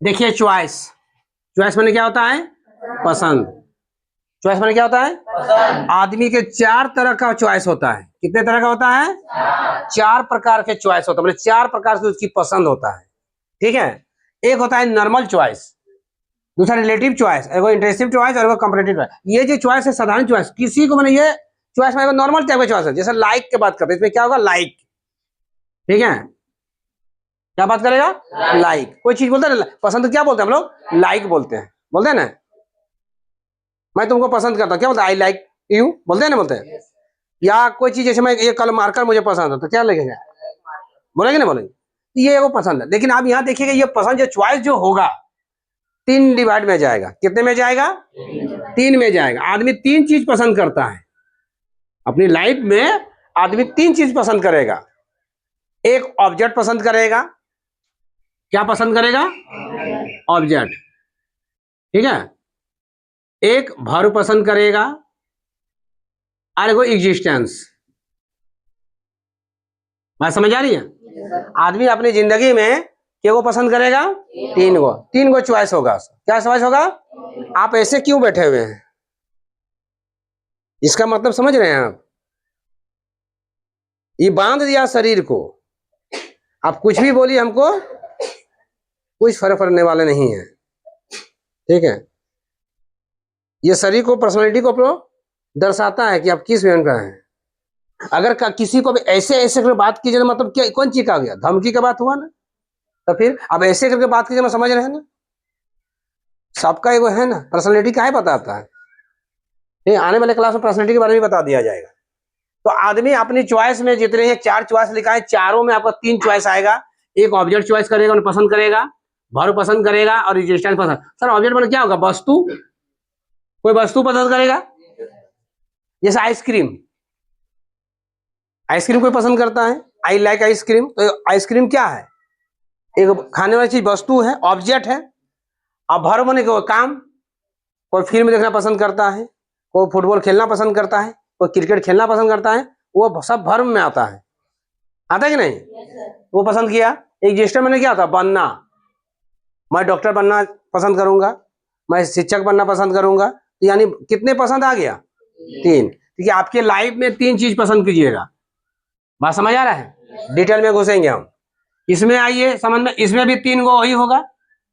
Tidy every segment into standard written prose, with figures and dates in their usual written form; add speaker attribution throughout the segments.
Speaker 1: देखिए choice, choice मैंने क्या होता है? पसंद। चॉइस मैंने क्या होता है? आदमी के चार तरह का चॉइस होता है। कितने तरह का होता है? चार प्रकार के चॉइस होता है, मतलब चार प्रकार से उसकी पसंद होता है। ठीक है, एक होता है नॉर्मल चॉइस, दूसरा रिलेटिव चॉइस, एक इंटेंसिव चॉइस और कंपैरेटिव चॉइस। ये जो चॉइस है साधारण चॉइस, किसी को मैंने ये चॉइस में नॉर्मल टाइप का चॉइस है, जैसे लाइक की बात करते हैं, इसमें क्या होगा? लाइक। ठीक है, क्या बात करेगा? लाइक। कोई चीज बोलते हैं ना पसंद, क्या बोलते हैं हम लोग? लाइक बोलते हैं, बोलते हैं ना। मैं तुमको पसंद करता हूँ, क्या बोलते हैं? आई लाइक यू, बोलते हैं ना, बोलते हैं। या कोई चीज जैसे मैं ये कलर मार्कर मुझे पसंद है, तो क्या लगेगा? बोलेंगे ना, बोलेंगे। ये वो पसंद है। लेकिन आप यहाँ देखिएगा, ये पसंद जो चॉइस जो होगा, तीन डिवाइड में जाएगा। कितने में जाएगा? तीन में जाएगा। आदमी तीन चीज पसंद करता है अपनी लाइफ में। आदमी तीन चीज पसंद करेगा। एक ऑब्जेक्ट पसंद करेगा। क्या पसंद करेगा? ऑब्जेक्ट। ठीक है, एक वर्ब पसंद करेगा और एगो एग्जिस्टेंस। बात समझ आ रही है? आदमी अपनी जिंदगी में क्या को पसंद करेगा? तीन गो चॉइस होगा। क्या चॉइस होगा? आप ऐसे क्यों बैठे हुए हैं? इसका मतलब समझ रहे हैं आप? ये बांध दिया शरीर को। आप कुछ भी बोलिए, हमको कुछ फर्क पड़ने वाले नहीं है। ठीक है, ये शरीर को, पर्सनालिटी को दर्शाता है कि आप किस व्यक्ति का हैं। अगर किसी को भी ऐसे ऐसे करके बात कीजिए, मतलब क्या, कौन चीज का गया? धमकी का बात हुआ ना। तो फिर अब ऐसे करके बात कीजिए, मैं समझ रहे हैं ना। सबका एगो है ना पर्सनालिटी, का है बताता है। ठीक, आने वाले क्लास में पर्सनालिटी के बारे में बता दिया जाएगा। तो आदमी अपनी चॉइस में जितने हैं, चार चॉइस लिखा है, चारों में आपका तीन चॉइस आएगा। एक ऑब्जेक्ट चॉइस करेगा, उन्हें पसंद करेगा, वर्ब पसंद करेगा और एग्जिस्टेंस पसंद। सर ऑब्जेक्ट मतलब क्या होगा? वस्तु। कोई वस्तु पसंद करेगा, जैसे आइसक्रीम। आइसक्रीम कोई पसंद करता है, आई लाइक आइसक्रीम। तो आइसक्रीम क्या है? एक खाने वाली चीज, वस्तु है, ऑब्जेक्ट है। अब वर्ब होने के काम, कोई फिल्म देखना पसंद करता है, कोई फुटबॉल खेलना पसंद करता है, कोई क्रिकेट खेलना पसंद करता है, वो सब वर्ब में आता है। आता है कि नहीं? वो पसंद किया। एग्जिस्टेंस मैंने क्या होता? बनना। मैं डॉक्टर बनना पसंद करूंगा, मैं शिक्षक बनना पसंद करूंगा। तो यानी कितने पसंद आ गया? तीन। ठीक है, आपके लाइफ में तीन चीज पसंद कीजिएगा। बात समझ आ रहा है? डिटेल में घुसेंगे हम। इसमें आइए समझ में, इसमें भी तीन गो वही होगा,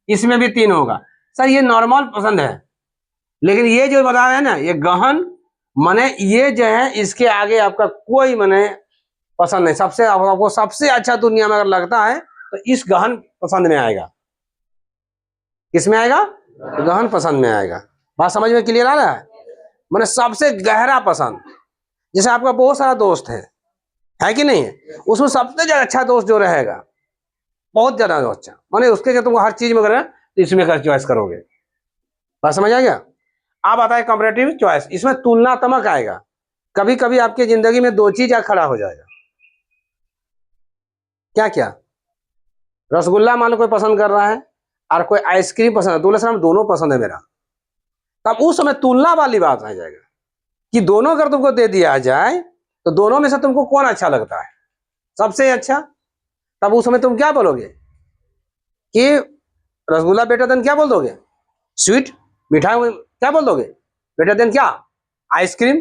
Speaker 1: इसमें भी तीन होगा। सर ये नॉर्मल पसंद है, लेकिन ये जो बता रहे हैं ना, ये गहन, माने ये जो है, इसके आगे आपका कोई माने पसंद नहीं। सबसे आपको सबसे अच्छा दुनिया में अगर लगता है तो इस गहन पसंद में आएगा। किसमें आएगा? गहन पसंद में आएगा। बात समझ में क्लियर आ रहा है? माने सबसे गहरा पसंद। जैसे आपका बहुत सारा दोस्त है कि नहीं है? उसमें सबसे ज्यादा अच्छा दोस्त जो रहेगा, बहुत ज्यादा अच्छा, माने उसके जो तुमको हर चीज में करें, तो इसमें कर चॉइस करोगे। बात समझ आ गया? अब आता है कंपैरेटिव चॉइस। इसमें तुलनात्मक आएगा। कभी कभी आपकी जिंदगी में दो चीज खड़ा हो जाएगा। क्या क्या? रसगुल्ला मान लो कोई पसंद कर रहा है, और कोई आइसक्रीम पसंद है, दूल्हा सर दोनों पसंद है मेरा। तब उस समय तुलना वाली बात आ जाएगा कि दोनों अगर तुमको दे दिया जाए, तो दोनों में से तुमको कौन अच्छा लगता है? सबसे अच्छा। तब उस समय तुम क्या बोलोगे कि रसगुल्ला बेटर देन क्या बोल दोगे? स्वीट, मिठाई क्या बोल दोगे? बेटर देन क्या? आइसक्रीम।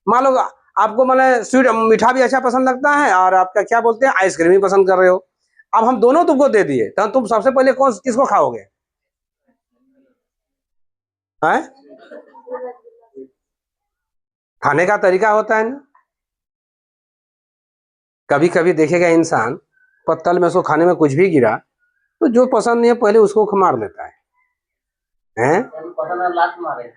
Speaker 1: मान लो आपको मतलब स्वीट मीठा भी अच्छा पसंद लगता है, और आपका क्या बोलते हैं, आइसक्रीम भी पसंद कर रहे हो। अब हम दोनों तुमको दे दिए, तो तुम सबसे पहले कौन किसको खाओगे? है? खाने का तरीका होता है ना। कभी कभी देखेगा इंसान, पत्तल में उसको खाने में कुछ भी गिरा, तो जो पसंद नहीं है पहले उसको मार लेता है।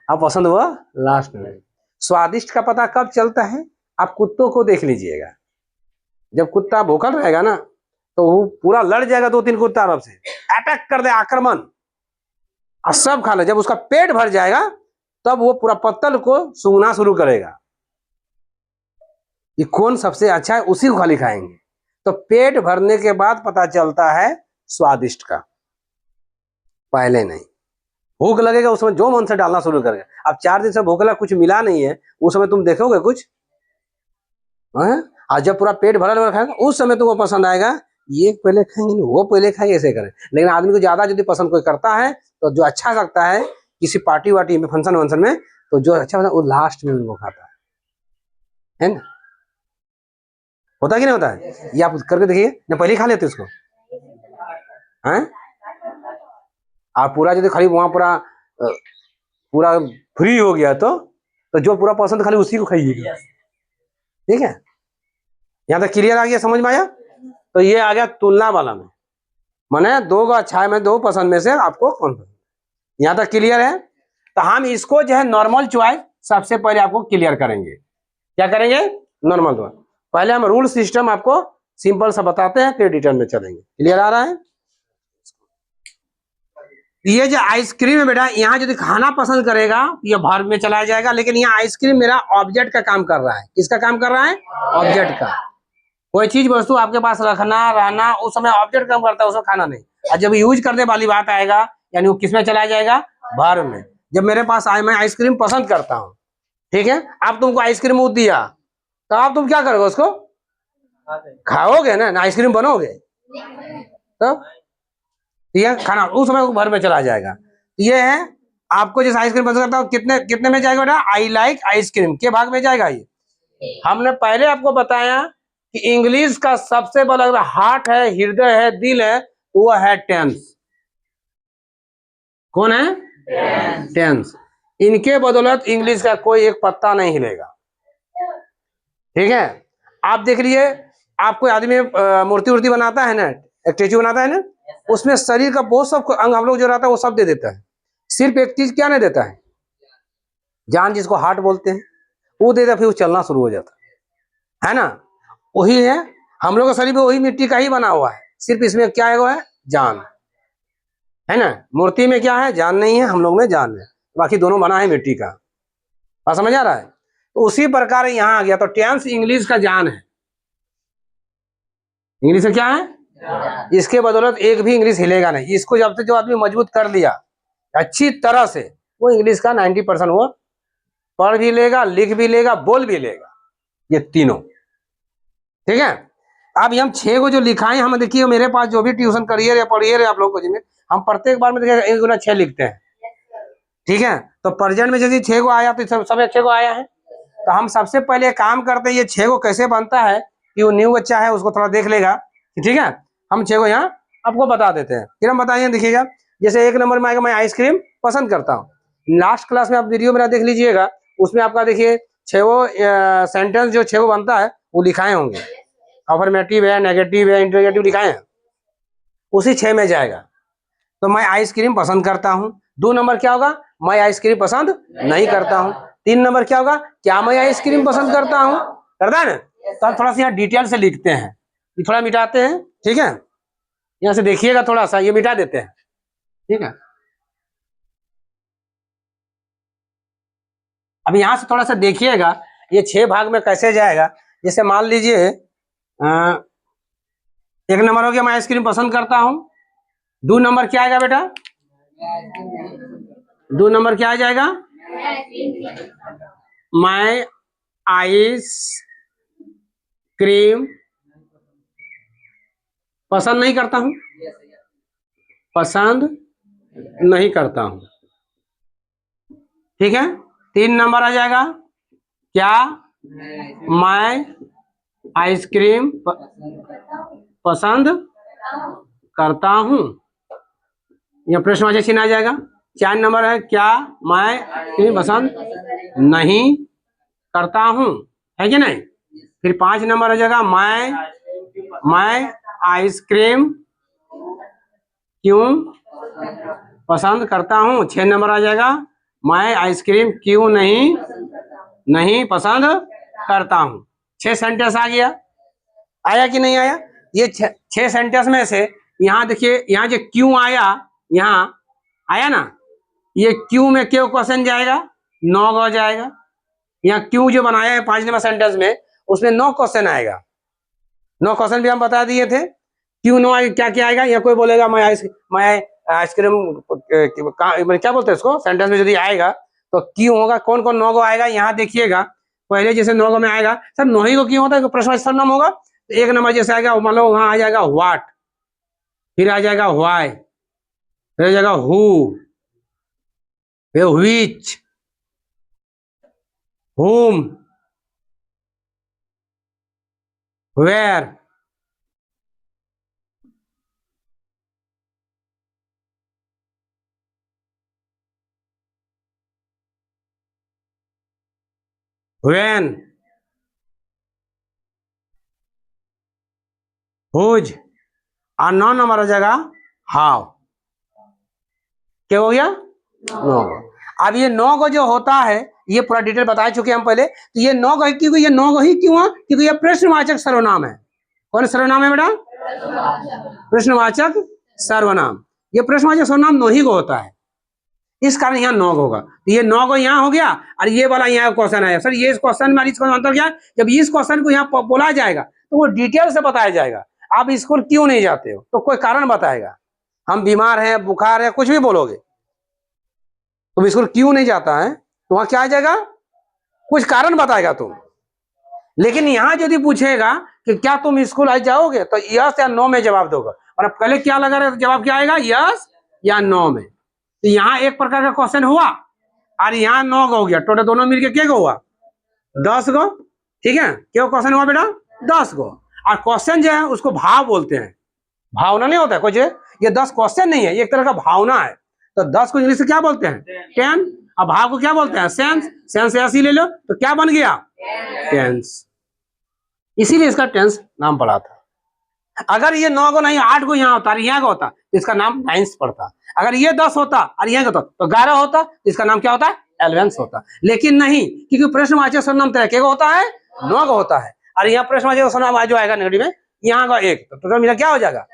Speaker 1: अब पसंद हुआ लास्ट में। स्वादिष्ट का पता कब चलता है? आप कुत्तों को देख लीजिएगा। जब कुत्ता भूखा रहेगा ना, तो वो पूरा लड़ जाएगा दो तीन कुत्ता आपस से, अटैक कर दे, आक्रमण, और सब खा ले। जब उसका पेट भर जाएगा, तब वो पूरा पत्तल को सूंघना शुरू करेगा। ये कौन सबसे अच्छा है, उसी को खाली खाएंगे। तो पेट भरने के बाद पता चलता है स्वादिष्ट का, पहले नहीं। भूख लगेगा उसमें जो मन से डालना शुरू करेगा। अब 4 दिन से भूख लगा, कुछ मिला नहीं है, उस समय तुम देखोगे कुछ? और जब पूरा पेट भरा खाएगा, उस समय तुमको पसंद आएगा ये पहले खाएंगे नहीं वो पहले खाएंगे, ऐसे करें। लेकिन आदमी को ज्यादा यदि पसंद कोई करता है तो जो अच्छा लगता है किसी पार्टी वार्टी में, फंक्शन वंक्शन में, तो जो अच्छा होता है वो लास्ट में उनको खाता है ना। होता कि नहीं होता है? ये आप करके देखिए ना, पहले ही खा लेते उसको हैं। आप पूरा यदि खाली वहां पूरा फ्री हो गया तो जो पूरा पसंद खाली उसी को खाइएगा, ठीक है। यहाँ तक क्लियर आ गया, समझ में आया? तो ये आ गया तुलना वाला में, माने दो को अच्छा है में दो पसंद में से आपको कौन पसंद। यहाँ तक क्लियर है? तो हम इसको जो है नॉर्मल चॉइस सबसे पहले आपको क्लियर करेंगे। क्या करेंगे? Normal choice. पहले हम रूल सिस्टम आपको सिंपल सा बताते हैं, फिर डिटेल में चलेंगे। क्लियर आ रहा है? ये जो आइसक्रीम है बेटा, यहाँ यदि खाना पसंद करेगा ये भर में चला जाएगा, लेकिन यहाँ आइसक्रीम मेरा ऑब्जेक्ट का काम कर रहा है। किसका काम कर रहा है? ऑब्जेक्ट का। कोई चीज वस्तु आपके पास रखना रहना, उस समय ऑब्जेक्ट काम करता है, उसमें खाना नहीं। और जब यूज करने वाली बात आएगा, यानी वो किसमें चला जाएगा? भर में। जब मेरे पास मैं आइसक्रीम पसंद करता हूँ, ठीक है, अब तुमको आइसक्रीम दिया तो अब तुम क्या करोगे? उसको खाओगे ना, आइसक्रीम बनोगे तो ये खाना उस समय भर में चला जाएगा। ये है आपको जैसे आइसक्रीम पसंद करता हूँ, कितने कितने में जाएगा बेटा? आई लाइक आइसक्रीम के भाग में जाएगा। ये हमने पहले आपको बताया कि इंग्लिश का सबसे बड़ा अगर हार्ट है, हृदय है, दिल है, तो वो है टेंस। कौन है? टेंस। इनके बदौलत इंग्लिश का कोई एक पत्ता नहीं हिलेगा, ठीक है। आप देख लीजिए, आपको आदमी मूर्ति वूर्ति बनाता है ना, एक स्टेचू बनाता है ना, उसमें शरीर का बहुत सब अंग हम लोग जो रहता है वो सब दे देता है, सिर्फ एक चीज क्या नहीं देता है? जान, जिसको हार्ट बोलते हैं, वो देता, फिर वो चलना शुरू हो जाता है ना। वही है हम लोग का शरीर, वही मिट्टी का ही बना हुआ है, सिर्फ इसमें क्या है? वो है जान, है ना। मूर्ति में क्या है? जान नहीं है, हम लोग में जान है, बाकी दोनों बना है मिट्टी का। बात समझ आ रहा है? तो उसी प्रकार यहाँ आ गया। तो टेंस इंग्लिश का जान है। इंग्लिश का क्या है? इसके बदौलत एक भी इंग्लिश हिलेगा नहीं। इसको जब तक जो आदमी मजबूत कर लिया अच्छी तरह से, वो इंग्लिश का 90% वो पढ़ भी लेगा, लिख भी लेगा, बोल भी लेगा, ये तीनों, ठीक है। अब हम 6 को जो लिखाए, हम देखिए मेरे पास जो भी ट्यूशन करिए या पढ़िए आप लोग को, जिसमें हम प्रत्येक बार में देखिए 1 गुना 6 लिखते हैं, ठीक है। तो प्रेजेंट में यदि 6 को आया तो सब 6 को आया है। तो हम सबसे पहले काम करते हैं, ये 6 को कैसे बनता है, कि वो न्यू बच्चा है उसको थोड़ा देख लेगा, ठीक है। हम 6 को यहाँ आपको बता देते हैं, फिर हम बताइए। देखिएगा, जैसे 1 नंबर में आएगा मैं आइसक्रीम पसंद करता हूँ। लास्ट क्लास में आप वीडियो मेरा देख लीजिएगा, उसमें आपका देखिए 6 सेंटेंस जो 6 बनता है वो लिखाए होंगे। अफर्मेटिव है, नेगेटिव है, इंटरोगेटिव लिखाए हैं, उसी 6 में जाएगा। तो मैं आइसक्रीम पसंद करता हूँ। 2 नंबर क्या होगा? मैं आइसक्रीम पसंद नहीं करता हूँ। 3 नंबर क्या होगा? क्या मैं आइसक्रीम पसंद करता हूँ? करता है ना। तो आप थोड़ा सा यहाँ डिटेल से लिखते हैं, ये थोड़ा मिटाते हैं, ठीक है। यहाँ से देखिएगा, थोड़ा सा ये मिटा देते हैं, ठीक है। अब यहाँ से थोड़ा सा देखिएगा ये 6 भाग में कैसे जाएगा। जैसे मान लीजिए 1 नंबर हो गया मैं आइसक्रीम पसंद करता हूँ। 2 नंबर क्या आएगा बेटा? 2 नंबर क्या आ जाएगा? मैं आइस क्रीम पसंद नहीं करता हूं, पसंद नहीं करता हूं, ठीक है। 3 नंबर आ जाएगा क्या? मैं आइसक्रीम पसंद करता हूं, यह प्रश्नवाची चिन्ह आ जाएगा। 4 नंबर है क्या? मैं आइसक्रीम पसंद नहीं करता हूं, है कि नहीं। फिर 5 नंबर आ जाएगा मैं आइसक्रीम क्यों पसंद करता हूं। 6 नंबर आ जाएगा मैं आइसक्रीम क्यों नहीं पसंद करता हूं। 6 सेंटेंस आ गया, आया कि नहीं आया? ये 6 सेंटेंस में से यहाँ देखिए, यहाँ जो क्यों आया, यहाँ आया ना, ये क्यों में क्यों क्वेश्चन जाएगा, 9 हो जाएगा। यहाँ क्यों जो बनाया है 5 नंबर सेंटेंस में, उसमें 9 क्वेश्चन आएगा। 9 क्वेश्चन भी हम बता दिए थे। क्यों 9 क्या क्या आएगा? या कोई बोलेगा मैं आइसक्रीम क्या बोलते हैं इसको, सेंटेंस में यदि आएगा तो क्यों होगा, कौन कौन 9 को आएगा यहाँ देखिएगा। पहले जैसे 9 में आएगा सर 9 ही को क्यों होता है, प्रश्न सर्वनाम होगा। तो एक नंबर जैसे आएगा, मान लो वहां आ जाएगा व्हाट, फिर आ जाएगा व्हाई, फिर आ जाएगा हु, फिर which, whom, where, when, whose, और 9 नंबर हो जाएगा हाउ। क्या हो गया? 9। अब ये 9 को जो होता है ये पूरा डिटेल बता चुके हम पहले। तो ये 9 को क्योंकि ये 9 को ही क्यों है? क्योंकि ये प्रश्नवाचक सर्वनाम है। कौन सर्वनाम है बेटा? प्रश्नवाचक सर्वनाम। ये प्रश्नवाचक सर्वनाम 9 ही को होता है, इस कारण यहाँ 9 होगा। तो ये 9 को यहाँ हो गया, और ये वाला यहाँ क्वेश्चन है सर, ये इस क्वेश्चन में इसका अंतर क्या है? जब इस क्वेश्चन को यहाँ बोला जाएगा तो वो डिटेल से बताया जाएगा। आप स्कूल क्यों नहीं जाते हो तो कोई कारण बताएगा, हम बीमार हैं, बुखार है, कुछ भी बोलोगे, तुम स्कूल क्यों नहीं जाता है तो वहां क्या आ जाएगा? कुछ कारण बताएगा तुम। लेकिन यहाँ यदि पूछेगा कि क्या तुम स्कूल आज जाओगे, तो यस या नो में जवाब दोगे। और पहले क्या लगा रहे, जवाब क्या आएगा? यस या नो में। तो यहाँ एक प्रकार का क्वेश्चन हुआ, और यहाँ 9 हो गया, टोटल दोनों मिलके क्या हुआ? 10 गो। ठीक है, क्यों क्वेश्चन हुआ बेटा? 10 गो। और क्वेश्चन जो है उसको भाव बोलते हैं, भावना नहीं होता है कुछ। ये 10 क्वेश्चन नहीं है, ये एक तरह का भावना है। तो 10 को इंग्लिश से क्या बोलते हैं? 10। अब भाव को क्या बोलते हैं? सेंस। सेंस ऐसे ही ले लो तो क्या बन गया? टेंस। इसीलिए इसका टेंस नाम पड़ा था। अगर ये 9 को नहीं 8 को यहाँ होता और यहाँ का होता तो इसका नाम 9 पड़ता। अगर ये 10 होता और यहाँ का तो 11 होता तो इसका नाम क्या होता? 11 होता। लेकिन नहीं, क्योंकि प्रश्नवाचक सर्वनाम तरह के होता है, 9 का होता है। और यहाँ प्रश्नवाचक सर्वनाम जो आएगा नेगेटिव में, यहाँ का 1, तो टोटल मिला क्या हो जाएगा?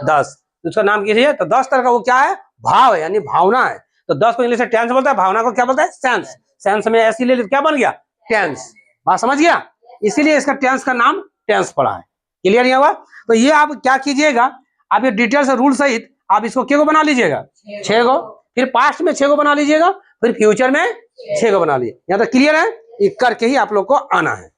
Speaker 1: 10। उसका नाम कीजिए तो 10 तरह का वो क्या है? भाव है, यानी भावना है। तो 10 को इंग्लिश से टेंस बोलता है, भावना को क्या बोलता है? सेंस। सेंस में ऐसी ले क्या बन गया? टेंस। बात समझ गया? इसीलिए इसका टेंस का नाम टेंस पड़ा है। क्लियर नहीं हुआ? तो ये आप क्या कीजिएगा, आप ये डिटेल से रूल सहित आप इसको क्या को बना लीजिएगा? 6 को। फिर पास्ट में 6 को बना लीजिएगा, फिर फ्यूचर में 6 को बना लीजिए। यहाँ तक क्लियर है? ये करके ही आप लोग को आना है।